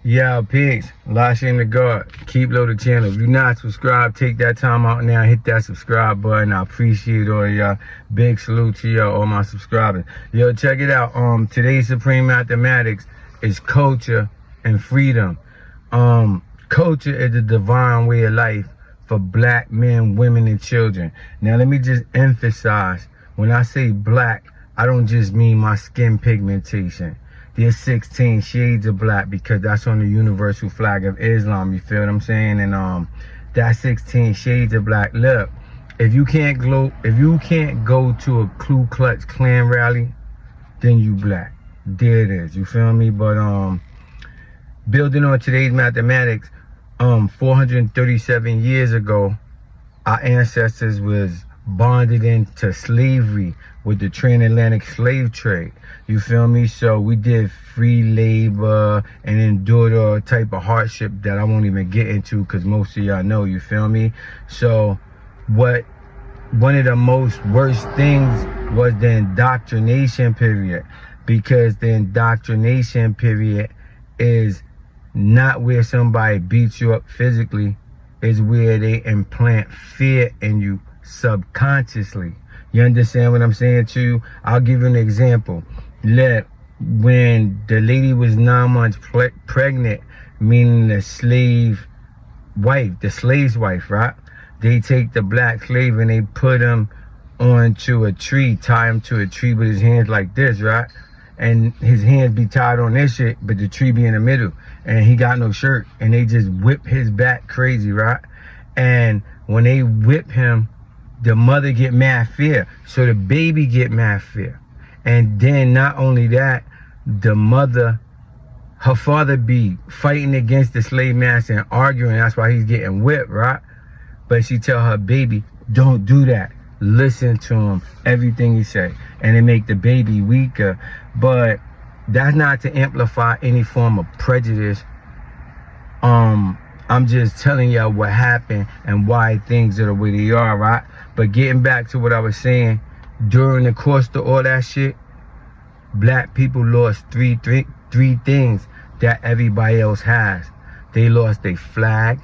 Yeah, peace. La shame to God. KEEPLO the channel. If you're not subscribed, take that time out now. Hit that subscribe button. I appreciate all y'all. Big salute to y'all, all my subscribers. Yo, check it out. Today's Supreme Mathematics is culture and freedom. Culture is the divine way of life for black men, women, and children. Now, let me just emphasize, when I say black, I don't just mean my skin pigmentation. There's 16 shades of black because that's on the universal flag of Islam. You feel what I'm saying? And that's 16 shades of black. Look, if you can't go to a Ku Klux Klan rally, then you black. There it is. You feel me? But building on today's mathematics, 437 years ago, our ancestors was bonded into slavery with the transatlantic slave trade. You feel me? So we did free labor and endured all type of hardship that I won't even get into because most of y'all know. You feel me? So one of the most worst things was the indoctrination period, because the indoctrination period is not where somebody beats you up physically, is where they implant fear in you subconsciously. You understand what I'm saying to you? I'll give you an example. Look, when the lady was 9 months pregnant, meaning the slave's wife, right? They take the black slave and they put him onto a tree, tie him to a tree with his hands like this, right? And his hands be tied on this shit, but the tree be in the middle. And he got no shirt. And they just whip his back crazy, right? And when they whip him, the mother get mad fear. So the baby get mad fear. And then not only that, the mother, her father be fighting against the slave master and arguing. That's why he's getting whipped, right? But she tell her baby, don't do that. Listen to him, everything he say. And it make the baby weaker. But that's not to amplify any form of prejudice. I'm just telling y'all what happened and why things are the way they are, right? But getting back to what I was saying, during the course of all that shit, black people lost three things that everybody else has. They lost their flag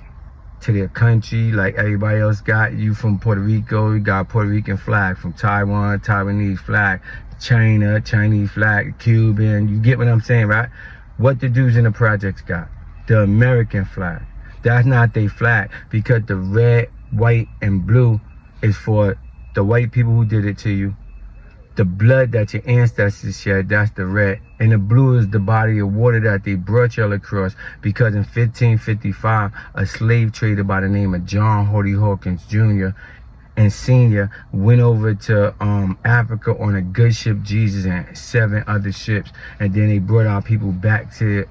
to their country, like everybody else got. You from Puerto Rico, you got a Puerto Rican flag. From Taiwan, Taiwanese flag. China, Chinese flag. Cuban, you get what I'm saying, right? What the dudes in the projects got? The American flag. That's not their flag, because the red, white, and blue is for the white people who did it to you. The blood that your ancestors shed, that's the red. And the blue is the body of water that they brought y'all across, because in 1555, a slave trader by the name of John Holy Hawkins Jr. and Sr. went over to Africa on a good ship, Jesus, and 7 other ships. And then they brought our people back to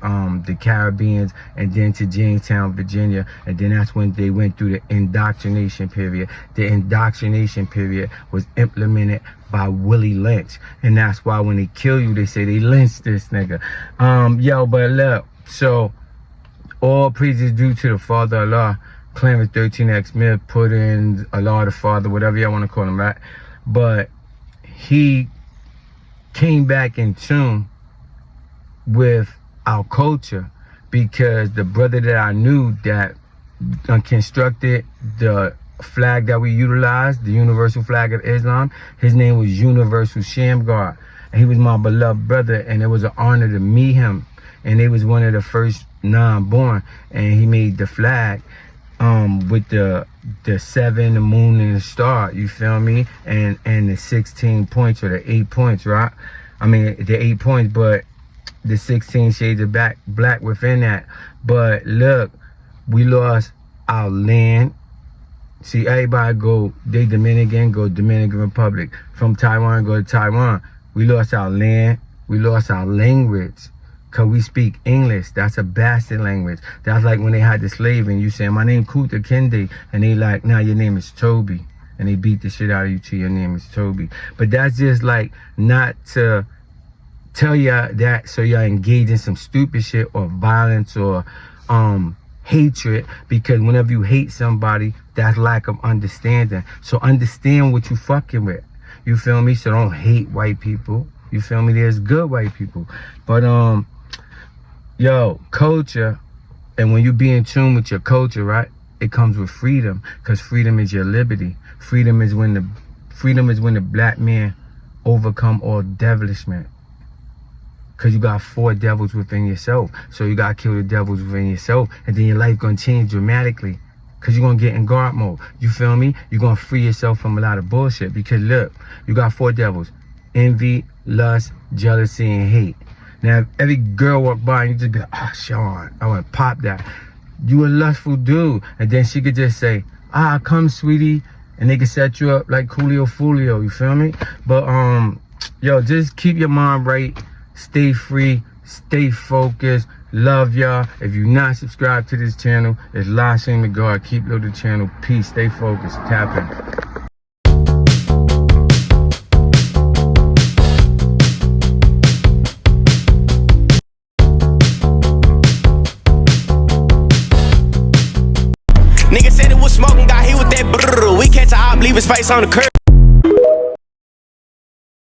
the Caribbeans, and then to Jamestown, Virginia. And then that's when they went through the indoctrination period. The indoctrination period was implemented by Willie Lynch. And that's why when they kill you, they say they lynched this nigga. Yo, but look, so all praise is due to the Father Allah. Clarence 13X Smith put in Allah the Father, whatever y'all want to call him, right? But he came back in tune with our culture, because the brother that I knew that constructed the flag that we utilized, the universal flag of Islam, his name was Universal Shamgar. And he was my beloved brother, and it was an honor to meet him. And they was one of the first non-born, and he made the flag with the 7, the moon, and the star, you feel me? And the 16 points, or the 8 points, right? I mean, the 8 points, but the 16 shades of black within that. But look, we lost our land. See, everybody go, they Dominican, go Dominican Republic. From Taiwan, go to Taiwan. We lost our land. We lost our language. Because we speak English. That's a bastard language. That's like when they had the slave and you say, my name Kuta Kende. And they like, nah, your name is Toby. And they beat the shit out of you till your name is Toby. But that's just like not to tell y'all that so y'all engage in some stupid shit or violence or hatred. Because whenever you hate somebody, that's lack of understanding. So understand what you fucking with. You feel me? So don't hate white people. You feel me? There's good white people. But Yo, culture, and when you be in tune with your culture, right? It comes with freedom, because freedom is your liberty. Freedom is when the black man overcome all devilishment. Because you got 4 devils within yourself. So you got to kill the devils within yourself. And then your life going to change dramatically. Because you're going to get in guard mode. You feel me? You're going to free yourself from a lot of bullshit. Because look, you got 4 devils. Envy, lust, jealousy, and hate. Now, if every girl walk by and you just be like, oh, Sean, I want to pop that. You a lustful dude. And then she could just say, come, sweetie. And they could set you up like Coolio Folio. You feel me? But, yo, just keep your mind right. Stay free, stay focused, love y'all. If you're not subscribed to this channel, it's live stream to God. KEEPLO the channel. Peace, stay focused, tap in. Nigga said it was smoking, got hit with that brrr. We catch a op, leave his face on the curb.